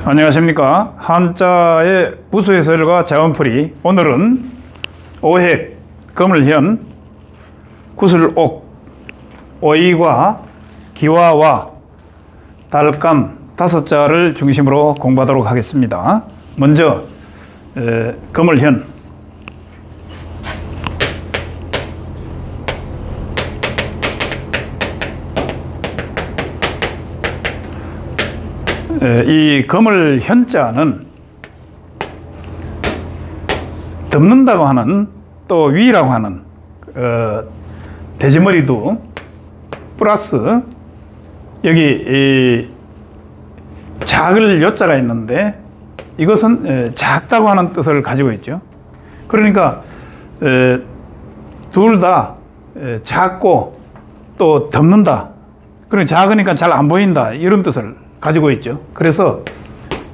안녕하십니까. 한자의 부수해설과 자원풀이. 오늘은 오획, 금을현, 구슬옥, 오이과, 기와와, 달감 5자를 중심으로 공부하도록 하겠습니다. 먼저 금을현. 이 금을 현자는 덮는다고 하는, 또 위라고 하는 돼지머리도 플러스 여기 작을 요자가 있는데 이것은 작다고 하는 뜻을 가지고 있죠. 그러니까 둘 다 작고 또 덮는다. 그러니까 작으니까 잘 안 보인다, 이런 뜻을 가지고 있죠. 그래서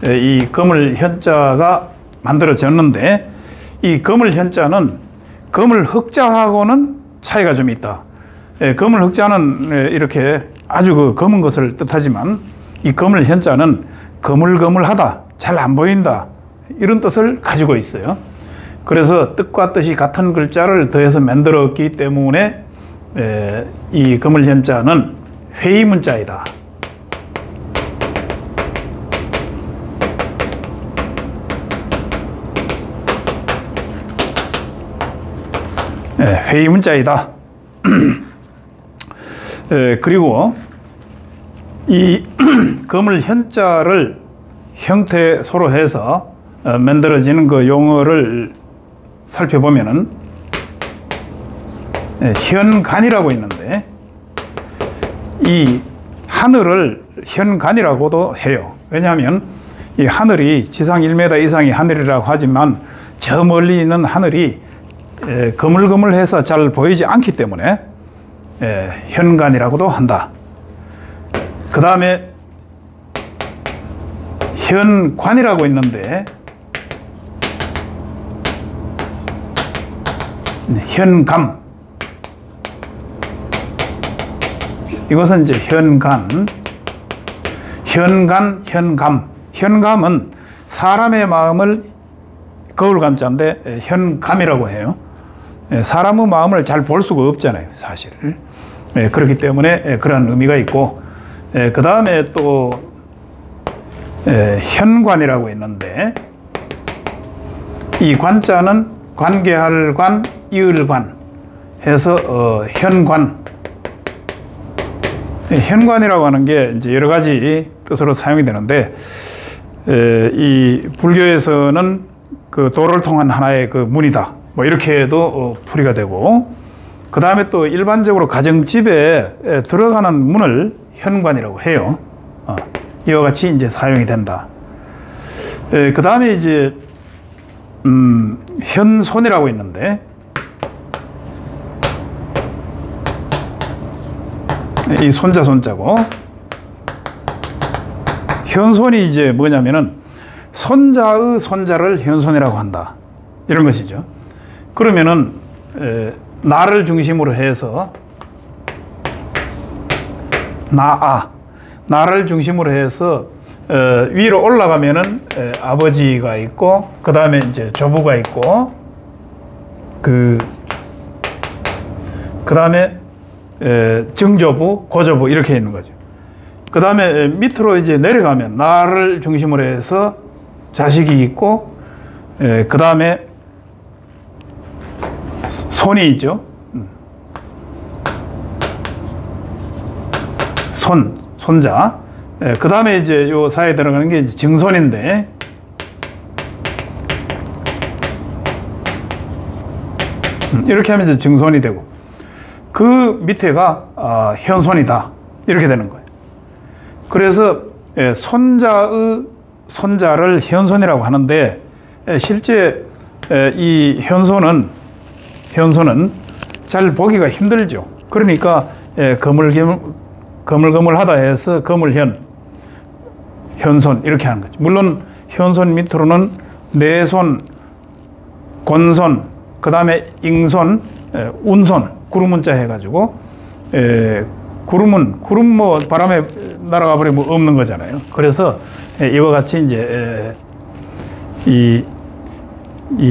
이 금을 현자가 만들어졌는데, 이 금을 현자는 금을 흑자하고는 차이가 좀 있다. 금을 흑자는 이렇게 아주 그 검은 것을 뜻하지만, 이 금을 현자는 거물거물하다, 잘 안 보인다, 이런 뜻을 가지고 있어요. 그래서 뜻과 뜻이 같은 글자를 더해서 만들었기 때문에 이 금을 현자는 회의문자이다. 회의문자이다. 그리고 이 금을 현자를 형태소로 해서 만들어지는 그 용어를 살펴보면은 현간이라고 있는데, 이 하늘을 현간이라고도 해요. 왜냐하면 이 하늘이 지상 1m 이상의 하늘이라고 하지만 저 멀리 있는 하늘이 거물거물해서 잘 보이지 않기 때문에 현간이라고도 한다. 그 다음에 현관이라고 있는데, 현감, 이것은 이제 현간, 현감. 현감은 사람의 마음을 거울감자인데 현감이라고 해요. 사람의 마음을 잘 볼 수가 없잖아요, 사실. 그렇기 때문에 그런 의미가 있고, 그 다음에 또 현관이라고 있는데, 이 관자는 관계할 관, 이을 관 해서 현관. 현관이라고 하는 게 이제 여러 가지 뜻으로 사용이 되는데, 이 불교에서는 그 도를 통한 하나의 그 문이다, 뭐 이렇게도 풀이가 되고, 그 다음에 또 일반적으로 가정집에 들어가는 문을 현관이라고 해요. 이와 같이 이제 사용이 된다. 그 다음에 이제 현손이라고 있는데, 이 손자고, 현손이 이제 뭐냐면은 손자의 손자를 현손이라고 한다, 이런 것이죠. 그러면은 나를 중심으로 해서 나를 중심으로 해서 위로 올라가면은 아버지가 있고, 그 다음에 이제 조부가 있고, 그 다음에 증조부, 고조부, 이렇게 있는 거죠. 그 다음에 밑으로 이제 내려가면 나를 중심으로 해서 자식이 있고, 그 다음에 손이 있죠. 손자. 그 다음에 이제 요 사이에 들어가는 게 이제 증손인데, 이렇게 하면 이제 증손이 되고, 그 밑에가 현손이다, 이렇게 되는 거예요. 그래서 손자의 손자를 현손이라고 하는데, 실제 이 현손은 잘 보기가 힘들죠. 그러니까 거물거물하다 해서 현손 이렇게 하는 거죠. 물론 현손 밑으로는 내손, 권손, 그 다음에 ing손, 운손, 구름문자 해가지고 구름 뭐 바람에 날아가 버리면 없는 거잖아요. 그래서 이와 같이 이제 이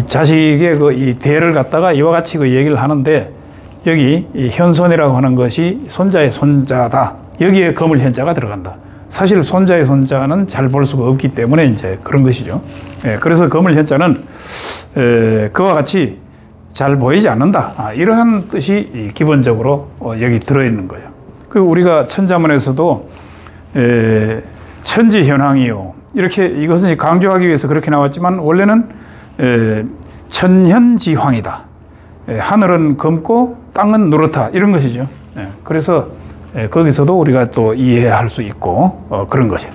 자식의 이 대를 갖다가 이와 같이 얘기를 하는데, 여기 이 현손이라고 하는 것이 손자의 손자다. 여기에 거물 현자가 들어간다. 사실 손자의 손자는 잘 볼 수가 없기 때문에 이제 그런 것이죠. 그래서 거물 현자는 그와 같이 잘 보이지 않는다. 이러한 뜻이 기본적으로 여기 들어있는 거예요. 그리고 우리가 천자문에서도 천지현황이요, 이렇게 이것은 강조하기 위해서 그렇게 나왔지만 원래는 천현지황이다. 하늘은 검고 땅은 누렇다, 이런 것이죠. 그래서 거기서도 우리가 또 이해할 수 있고 그런 것이에요.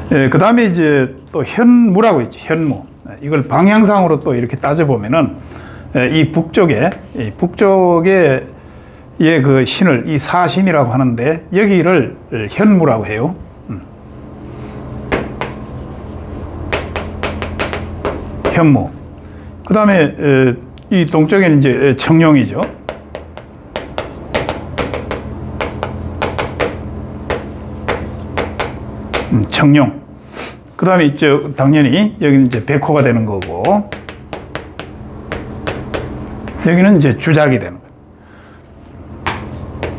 그 다음에 이제 또 현무라고 있죠. 현무. 이걸 방향상으로 또 이렇게 따져보면은 이 북쪽에 그 신을 이 사신이라고 하는데, 여기를 현무라고 해요. 현무. 그 다음에 이 동쪽에는 이제 청룡이죠. 청룡. 그 다음에 있죠. 당연히 여기는 이제 백호가 되는 거고, 여기는 이제 주작이 되는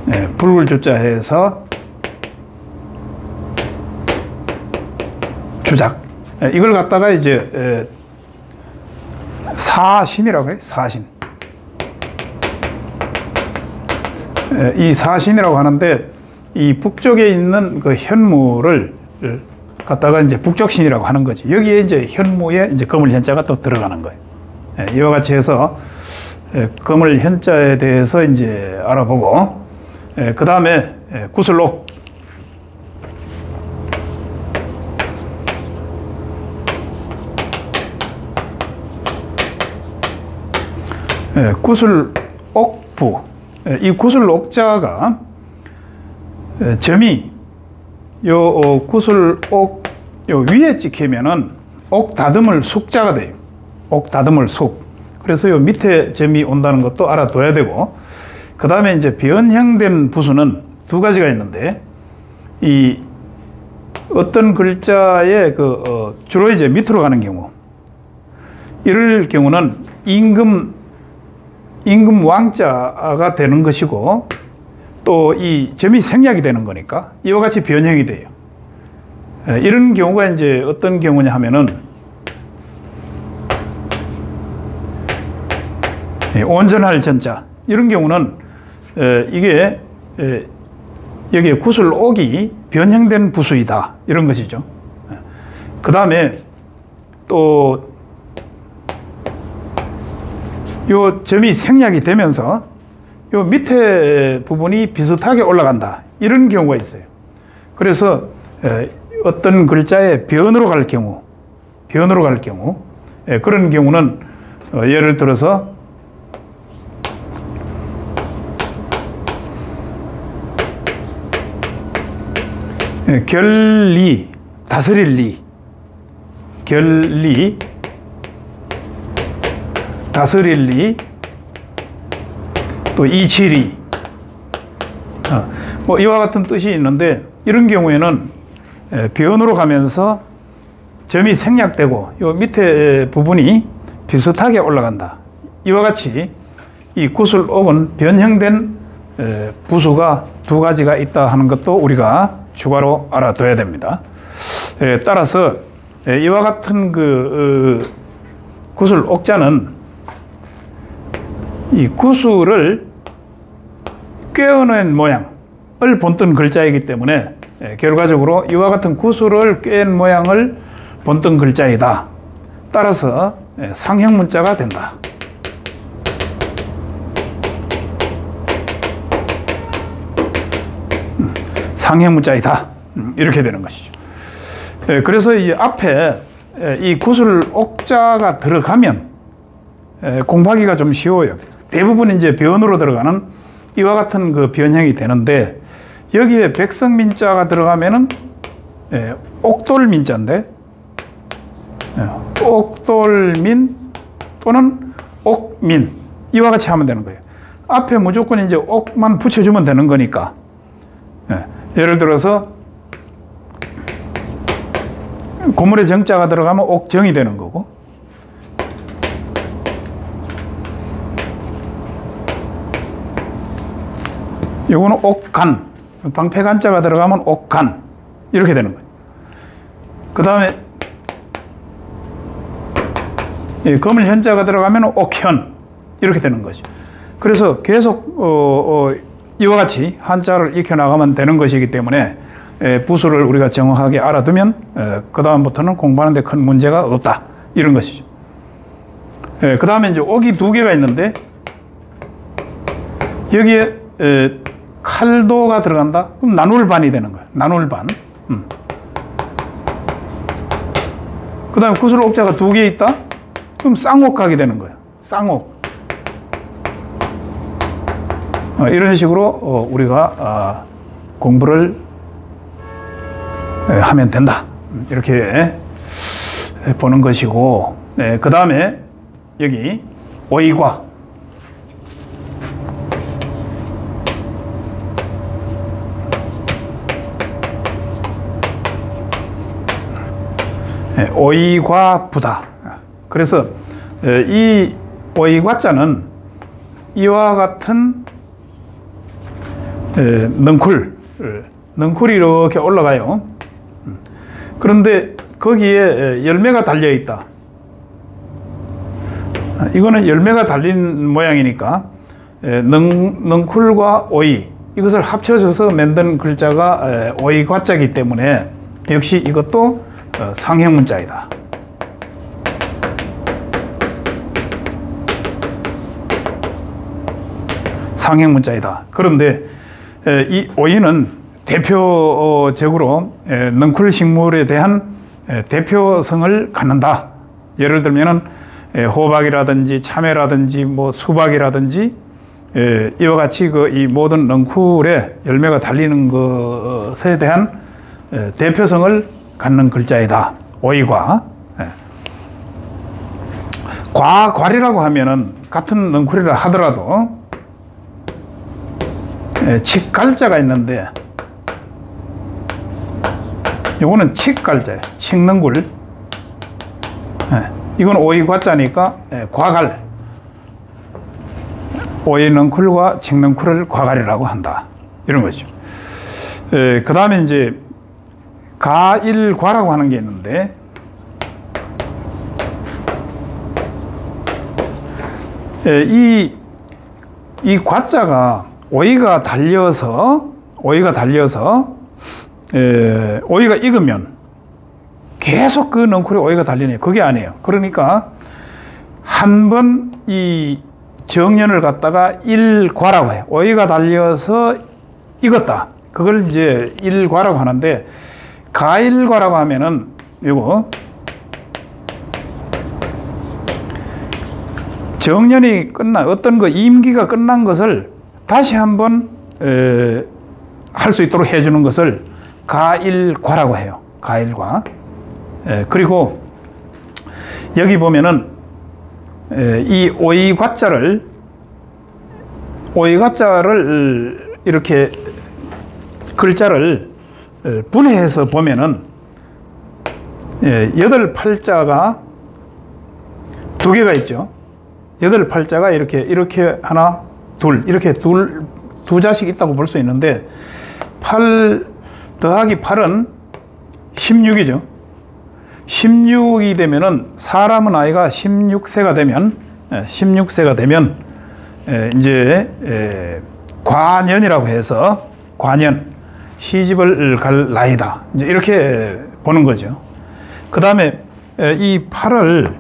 거예요. 붉을 주자 해서 주작. 이걸 갖다가 이제 사신이라고 해요. 사신. 이 사신이라고 하는데, 이 북쪽에 있는 그 현무를 갖다가 이제 북쪽신이라고 하는 거지. 여기에 이제 현무에 이제 거물 현자가 또 들어가는 거예요. 이와 같이 해서 거물 현자에 대해서 이제 알아보고, 그 다음에 구슬옥. 구슬옥부. 이 구슬옥자가 점이 요 구슬옥 요 위에 찍히면은 옥 다듬을 숙자가 돼요. 옥 다듬을 숙. 그래서 요 밑에 점이 온다는 것도 알아둬야 되고, 그 다음에 이제 변형된 부수는 두 가지가 있는데, 이 어떤 글자의 주로 이제 밑으로 가는 경우, 이럴 경우는 임금 왕자가 되는 것이고, 또 이 점이 생략이 되는 거니까 이와 같이 변형이 돼요. 이런 경우가 이제 어떤 경우냐 하면은, 온전할 전자, 이런 경우는 이게 여기에 구슬옥이 변형된 부수이다, 이런 것이죠. 그 다음에 또 요 점이 생략이 되면서 요 밑에 부분이 비슷하게 올라간다, 이런 경우가 있어요. 그래서 어떤 글자의 변으로 갈 경우 그런 경우는 예를 들어서 결리, 다스릴 리, 결리, 다스릴 리, 또 이치리, 뭐 이와 같은 뜻이 있는데, 이런 경우에는 변으로 가면서 점이 생략되고 요 밑에 부분이 비슷하게 올라간다. 이와 같이 이 구슬옥은 변형된 부수가 두 가지가 있다 하는 것도 우리가 추가로 알아둬야 됩니다. 따라서 이와 같은 구슬옥자는 이 구슬을 꿰어낸 모양을 본뜬 글자이기 때문에 결과적으로 이와 같은 구슬을 꿰은 모양을 본뜬 글자이다. 따라서 상형 문자가 된다. 상형 문자이다. 이렇게 되는 것이죠. 그래서 이 앞에 이 구슬 옥자가 들어가면 공부하기가 좀 쉬워요. 대부분 이제 변으로 들어가는 이와 같은 그 변형이 되는데, 여기에 백성민자가 들어가면은 옥돌민자인데, 옥돌민 또는 옥민, 이와 같이 하면 되는 거예요. 앞에 무조건 이제 옥만 붙여주면 되는 거니까. 예를 들어서 고물에 정자가 들어가면 옥정이 되는 거고, 요거는 옥간, 방패간자가 들어가면 옥간 이렇게 되는 거예요. 그 다음에 거물 현자가 들어가면 옥현 이렇게 되는 거죠. 그래서 계속 이와 같이 한자를 익혀나가면 되는 것이기 때문에 부수를 우리가 정확하게 알아두면 그 다음부터는 공부하는 데 큰 문제가 없다 이런 것이죠. 그 다음에 이제 옥이 두 개가 있는데 여기에 칼도가 들어간다? 그럼 나눌반이 되는 거예요. 나눌반. 그 다음에 구슬 옥자가 두 개 있다? 그럼 쌍옥각이 되는 거예요. 쌍옥. 이런 식으로 우리가 공부를 하면 된다. 이렇게 보는 것이고, 그 다음에 여기 오이과. 오이과부다. 그래서 이 오이과자는 이와 같은 넝쿨이 이렇게 올라가요. 그런데 거기에 열매가 달려 있다. 이거는 열매가 달린 모양이니까 넝쿨과 오이 이것을 합쳐져서 만든 글자가 오이과자이기 때문에 역시 이것도 상형문자이다. 상형문자이다. 그런데 이 오이는 대표적으로 넝쿨 식물에 대한 대표성을 갖는다. 예를 들면은 호박이라든지 참외라든지 뭐 수박이라든지 이와 같이 이 모든 넝쿨에 열매가 달리는 것에 대한 대표성을 갖는 글자이다. 오이과. 과괄이라고 하면은 같은 넝쿨이라 하더라도 칡갈자가 있는데 요거는 칡갈자예요. 칡넝쿨. 이건 오이과자니까 과갈. 오이넝쿨과 칡넝쿨을 과갈이라고 한다. 이런 거죠. 그 다음에 이제 가일과라고 하는 게 있는데 이 과자가 오이가 달려서 오이가 익으면 계속 그 넝쿨에 오이가 달리네요. 그게 아니에요. 그러니까 한 번 이 정년을 갖다가 일과라고 해요. 오이가 달려서 익었다. 그걸 이제 일과라고 하는데 가일과라고 하면은 이거 정년이 어떤 임기가 끝난 것을 다시 한번 할 수 있도록 해주는 것을 가일과라고 해요. 가일과. 그리고 여기 보면은 이 오이과자를 이렇게 글자를 분해해서 보면은 8팔자가 두 개가 있죠. 8팔자가 이렇게 하나, 둘, 이렇게 두 자씩 있다고 볼 수 있는데 8 더하기 8은 16이죠. 16이 되면은 사람은 나이가 16세가 되면 이제 과년이라고 해서 과년 시집을 갈 나이다. 이제 이렇게 보는 거죠. 그 다음에 이 8을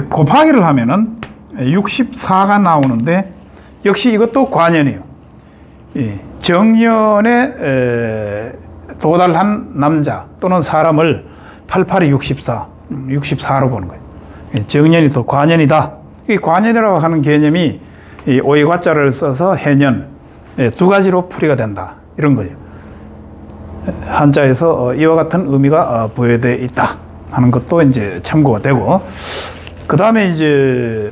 곱하기를 하면은 64가 나오는데 역시 이것도 과년이에요. 정년에 도달한 남자 또는 사람을 88이 64로 보는 거예요. 정년이 또 과년이다. 이 과년이라고 하는 개념이 이 오이과자를 써서 해년 두 가지로 풀이가 된다. 이런 거죠. 한자에서 이와 같은 의미가 부여되어 있다 하는 것도 이제 참고가 되고, 그 다음에 이제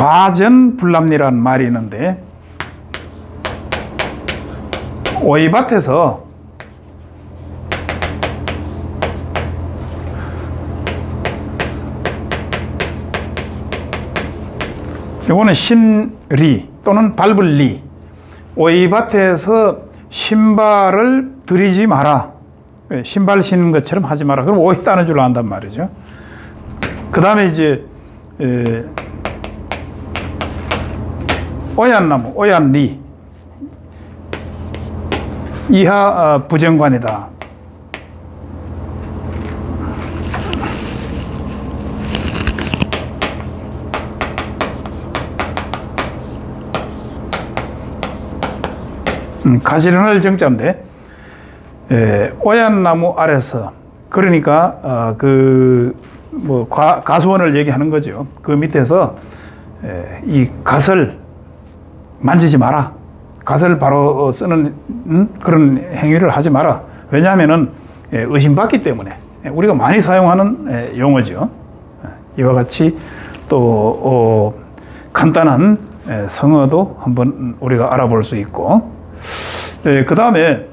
과전불납리라는 말이 있는데, 오이밭에서 요거는 신리 또는 밟을 리. 오이밭에서 신발을 들이지 마라. 신발 신는 것처럼 하지 마라. 그럼 오이 따는 줄 안단 말이죠. 그 다음에 이제 오얏나무, 오얏리. 이하 부정관이다. 가시른을 정자인데, 오얏나무 아래서, 그러니까 가수원을 얘기하는 거죠. 그 밑에서 이 갓을 만지지 마라. 갓을 바로 쓰는 그런 행위를 하지 마라. 왜냐하면은 의심받기 때문에. 우리가 많이 사용하는 용어죠. 이와 같이 또 간단한 성어도 한번 우리가 알아볼 수 있고, 그 다음에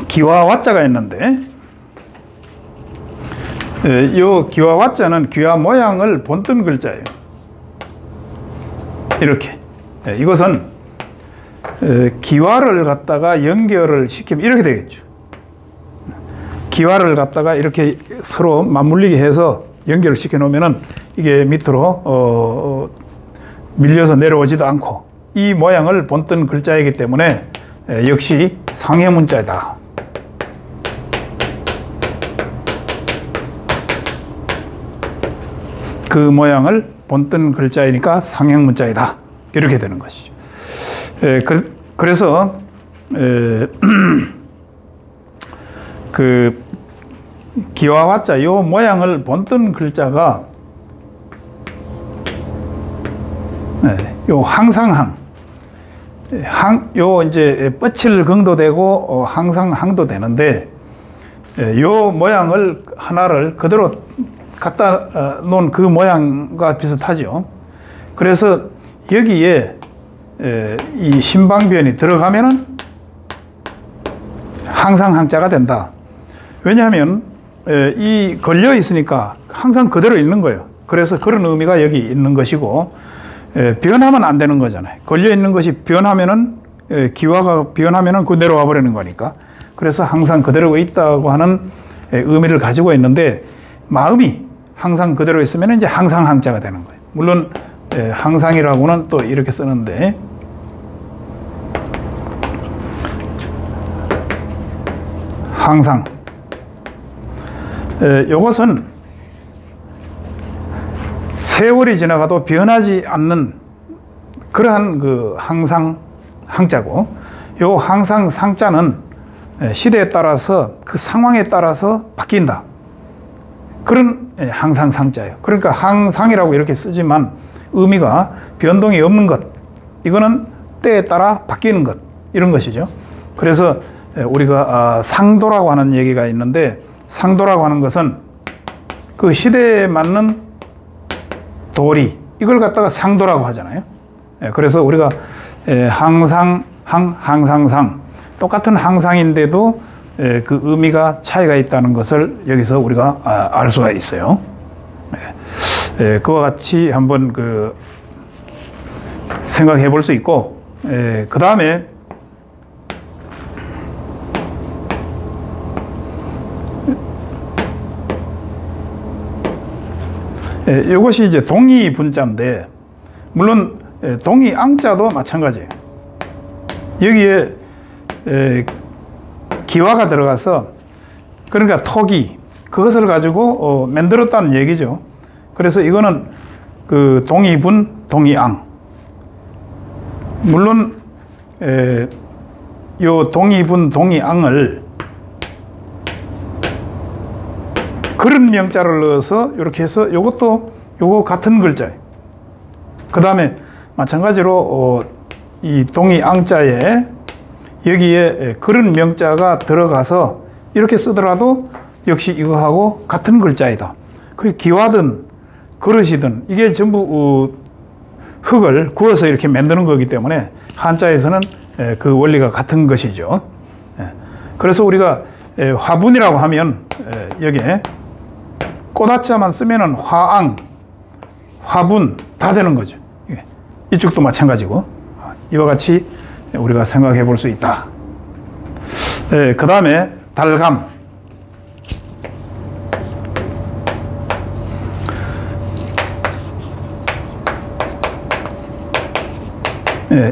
기와 와자가 있는데, 이 기와 와자는 귀와 모양을 본뜬 글자예요. 이렇게. 이것은 기와를 갖다가 연결을 시키면 이렇게 되겠죠. 기와를 갖다가 이렇게 서로 맞물리게 해서 연결을 시켜 놓으면은 이게 밑으로 밀려서 내려오지도 않고, 이 모양을 본뜬 글자이기 때문에 역시 상해문자이다. 그 모양을 본뜬 글자이니까 상형문자이다. 이렇게 되는 것이죠. 그래서 그 기와 와자 요 모양을 본뜬 글자가 요 항상항, 요 이제 뻗칠 긍도 되고 항상항도 되는데, 요 모양을 하나를 그대로 갖다 놓은 그 모양과 비슷하죠. 그래서 여기에 이 신방변이 들어가면은 항상항자가 된다. 왜냐하면 이 걸려 있으니까 항상 그대로 있는 거예요. 그래서 그런 의미가 여기 있는 것이고, 변하면 안 되는 거잖아요. 걸려 있는 것이 변하면은, 기와가 변하면은 그 내려와 버리는 거니까. 그래서 항상 그대로 있다고 하는 의미를 가지고 있는데, 마음이 항상 그대로 있으면 이제 항상항자가 되는 거예요. 물론 항상이라고는 또 이렇게 쓰는데, 항상. 이것은 세월이 지나가도 변하지 않는 그러한 그 항상 항자고, 요 항상 상자는 시대에 따라서 그 상황에 따라서 바뀐다. 그런 항상 상자예요. 그러니까 항상이라고 이렇게 쓰지만 의미가 변동이 없는 것, 이거는 때에 따라 바뀌는 것, 이런 것이죠. 그래서 우리가 상도라고 하는 얘기가 있는데, 상도라고 하는 것은 그 시대에 맞는 도리, 이걸 갖다가 상도라고 하잖아요. 그래서 우리가 항상, 항상상, 똑같은 항상인데도 그 의미가 차이가 있다는 것을 여기서 우리가 알 수가 있어요. 그와 같이 한번 생각해 볼 수 있고, 그 다음에 이것이 이제 동이 분자인데, 물론 동이 앙자도 마찬가지예요. 여기에 기와가 들어가서, 그러니까 토기, 그것을 가지고 만들었다는 얘기죠. 그래서 이거는 그 동이분, 동이앙. 물론 요 동이분, 동이앙을 그런 명자를 넣어서 이렇게 해서 요것도 요거 같은 글자예요. 그 다음에 마찬가지로 이 동이앙자에 여기에 그런 명자가 들어가서 이렇게 쓰더라도 역시 이거하고 같은 글자이다. 그 기와든 그릇이든 이게 전부 흙을 구워서 이렇게 만드는 거기 때문에 한자에서는 그 원리가 같은 것이죠. 그래서 우리가 화분이라고 하면 여기에 꽃자만 쓰면은 화앙, 화분 다 되는 거죠. 이쪽도 마찬가지고 이와 같이 우리가 생각해 볼 수 있다. 그 다음에 달감.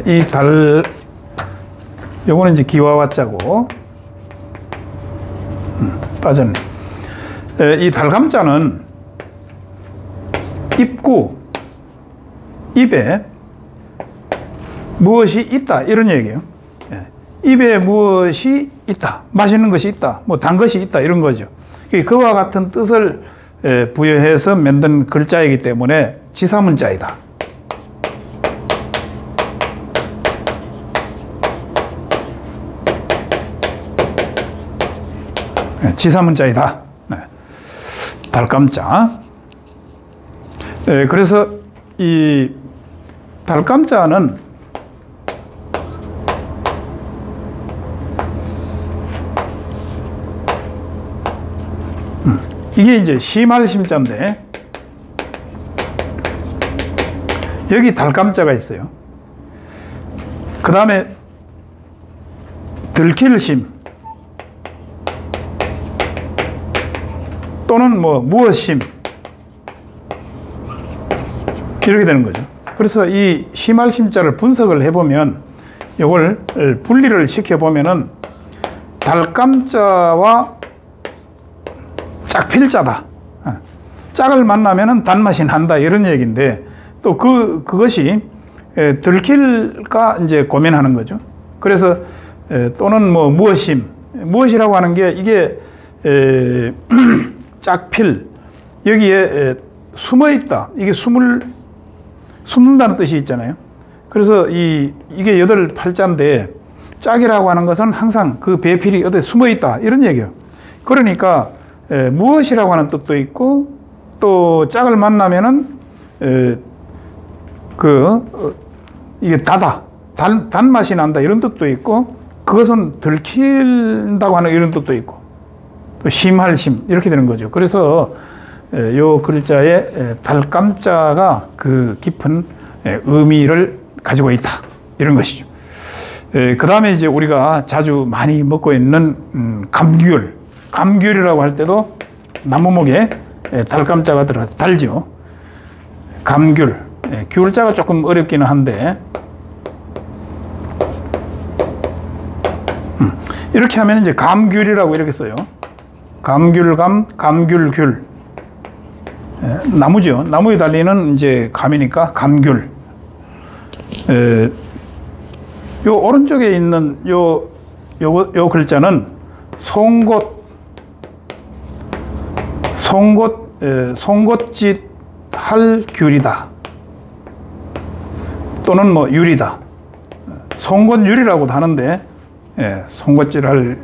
이 요거는 이제 기와와자고 빠졌네. 이 달감자는 입구, 입에 무엇이 있다 이런 얘기예요. 입에 무엇이 있다, 맛있는 것이 있다, 뭐 단 것이 있다 이런 거죠. 그와 같은 뜻을 부여해서 만든 글자이기 때문에 지사문자이다. 지사문자이다. 달감자. 그래서 이 달감자는 이게 이제 심할 심자인데 여기 달감자가 있어요. 그 다음에 들킬 심 또는 뭐 무엇심 이렇게 되는 거죠. 그래서 이 심할 심자를 분석을 해보면 이걸 분리를 시켜보면은 달감자와 짝필자다. 짝을 만나면은 단맛이 난다 이런 얘기인데 또 그것이 들킬까 이제 고민하는 거죠. 그래서 또는 뭐 무엇이라고 하는 게 이게 짝필 여기에 숨어 있다. 이게 숨는다는 뜻이 있잖아요. 그래서 이게 8팔자인데 짝이라고 하는 것은 항상 그 배필이 어디 숨어 있다 이런 얘기예요. 그러니까 무엇이라고 하는 뜻도 있고 또 짝을 만나면은 이게 단맛이 난다 이런 뜻도 있고 그것은 들킨다고 하는 이런 뜻도 있고 또 심할 심 이렇게 되는 거죠. 그래서 요 글자의 달감자가 그 깊은 의미를 가지고 있다 이런 것이죠. 그 다음에 이제 우리가 자주 많이 먹고 있는 감귤이라고 할 때도 나무목에 달감자가 들어가서 달죠. 감귤. 귤자가 조금 어렵기는 한데 이렇게 하면 이제 감귤이라고 이렇게 써요. 감귤감, 감귤귤. 나무죠. 나무에 달리는 이제 감이니까 감귤. 요 오른쪽에 있는 요 글자는 송곳짓 할 귤이다. 또는 뭐 율이다. 송곳율이라고도 하는데 송곳짓 할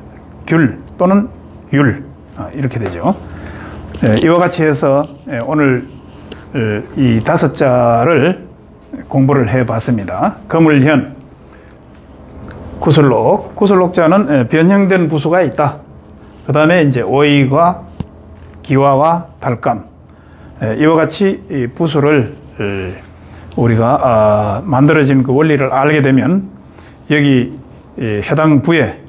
귤 또는 율 이렇게 되죠. 이와 같이 해서 오늘 이 5자를 공부를 해봤습니다. 거물현, 구슬록, 구슬록자는 변형된 부수가 있다. 그 다음에 이제 오이과 기와와 달감, 이와 같이 이 부수를 우리가 만들어진 그 원리를 알게 되면 여기 해당 부에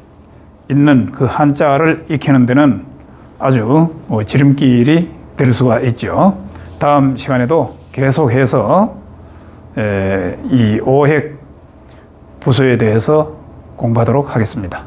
있는 그 한자를 익히는 데는 아주 지름길이 될 수가 있죠. 다음 시간에도 계속해서 이 오획 부수에 대해서 공부하도록 하겠습니다.